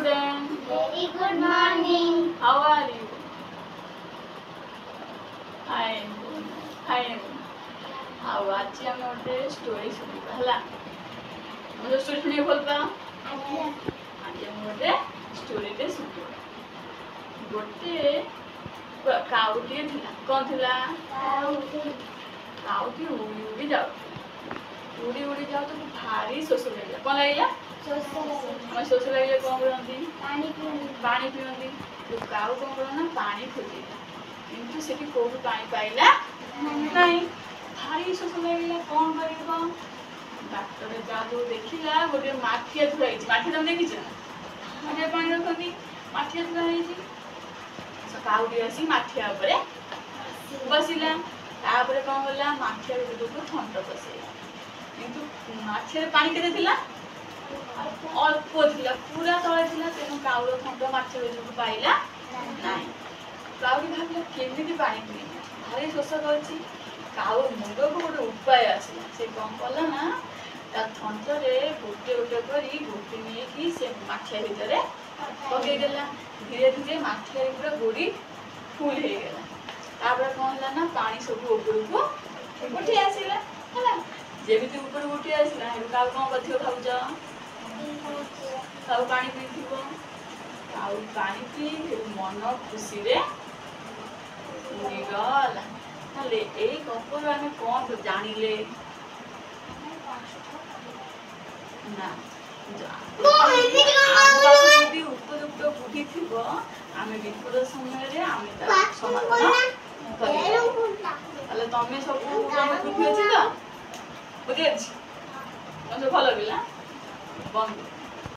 student. Very good morning. How are you? I am good. Fine. ଆଉ ଆଜି ଆମେ ଗୋଟେ ଷ୍ଟୋରି ଶୁଣିବା ହେଲା। ଆମେ ତ ଷ୍ଟୋରି ଶୁଣିବାକୁ ଭଲ ପାଉ। ଆଜି ଆମେ ଗୋଟେ ଷ୍ଟୋରିଟେ ଶୁଣିବା। ଗୋଟେ କାଉଟିଏ ଥିଲା। କ'ଣ ଥିଲା? କାଉଟି ଉଡ଼ି ଉଡ଼ି ଯାଉଥିଲା। ଉଡ଼ି ଉଡ଼ି ଯାଉ ତାକୁ ଭାରି ଶୋଷ ଲାଗିଲା। କ'ଣ ଲାଗିଲା? ଶୋଷ ଲାଗିଲେ କ'ଣ କରନ୍ତି? ପାଣି ପିଅନ୍ତି। କାଉ କ'ଣ କଲା ନା ପାଣି ଖୋଜିଲା, କିନ୍ତୁ ସେଠି କୋଉଠୁ ପାଣି ପାଇଲା ନାହିଁ। ଭାରି ଶୋଷ ଲାଗିଲା, କ'ଣ କରିବ? ବାଟରେ ଯାଉ ଦେଖିଲା ଗୋଟେ ମାଠିଆ ଥୁଆ ହେଇଛି। ମାଠିଆ ତମେ ଦେଖିଛ ନା? ମାଠିଆ ପାଣି ରଖନ୍ତି, ମାଠିଆ ଥୁଆ ହେଇଛି। କାଉଟି ଆସି ମାଠିଆ ଉପରେ ବସିଲା। ତାପରେ କ'ଣ କଲା? ମାଠିଆ ଭିତରକୁ ଥଣ୍ଟ ପଶେଇଲା, କିନ୍ତୁ ମାଠିଆରେ ପାଣି କେତେ ଥିଲା? ଅଳ୍ପ ଥିଲା, ପୁରା ତଳେ ଥିଲା। ତେଣୁ କାଉର ଥଣ୍ଟ ମାଠିଆ ଭିତରକୁ ପାଇଲା ନାହିଁ। କାଉଟି ଭାବିଲା କେମିତି ପାଣି ପିଇବି, ଭାରି ଶୋଷ କରୁଛି। କାଉ ମୁଣ୍ଡକୁ ଗୋଟେ ଉପାୟ ଆସିଲା। ସେ କ'ଣ କଲା ନା ତା ଥଣ୍ଟରେ ଗୋଟେ ଗୋଟେ କରି ଗୋଟି ନେଇକି ସେ ମାଠିଆ ଭିତରେ ପକେଇଦେଲା। ଧୀରେ ଧୀରେ ମାଠିଆରେ ପୁରା ଗୋଡ଼ି ଫୁଲ ହେଇଗଲା। ତାପରେ କ'ଣ ହେଲା ନା ପାଣି ସବୁ ଉପରକୁ ଉଠି ଆସିଲା ହେଲା। ଯେମିତି ଉପରକୁ ଉଠି ଆସିଲା, କାଉ କ'ଣ କରିଥିବ ଭାବୁଛ? କାଉ ପାଣି ପିଇଥିବ। କାଉ ପାଣି ପିଇ ମନ ଖୁସିରେ ଉଡ଼ିଗଲା। ତାହେଲେ ଏଇ ଗପରୁ ଆମେ କ'ଣ ଜାଣିଲେ ନା? ଯଦି ଉପଯୁକ୍ତ ବୁଦ୍ଧି ଥିବ, ଆମେ ବିପଦ ସମୟରେ ଆମେ ତାର ସମାଧାନ କରିବା। ତାହେଲେ ତମେ ସବୁ ବୁଦ୍ଧି ଅଛି ତ? ବୁଦ୍ଧି ଅଛି? ତମେ ସବୁ ଭଲ ପିଲା? ବନ୍ଧୁ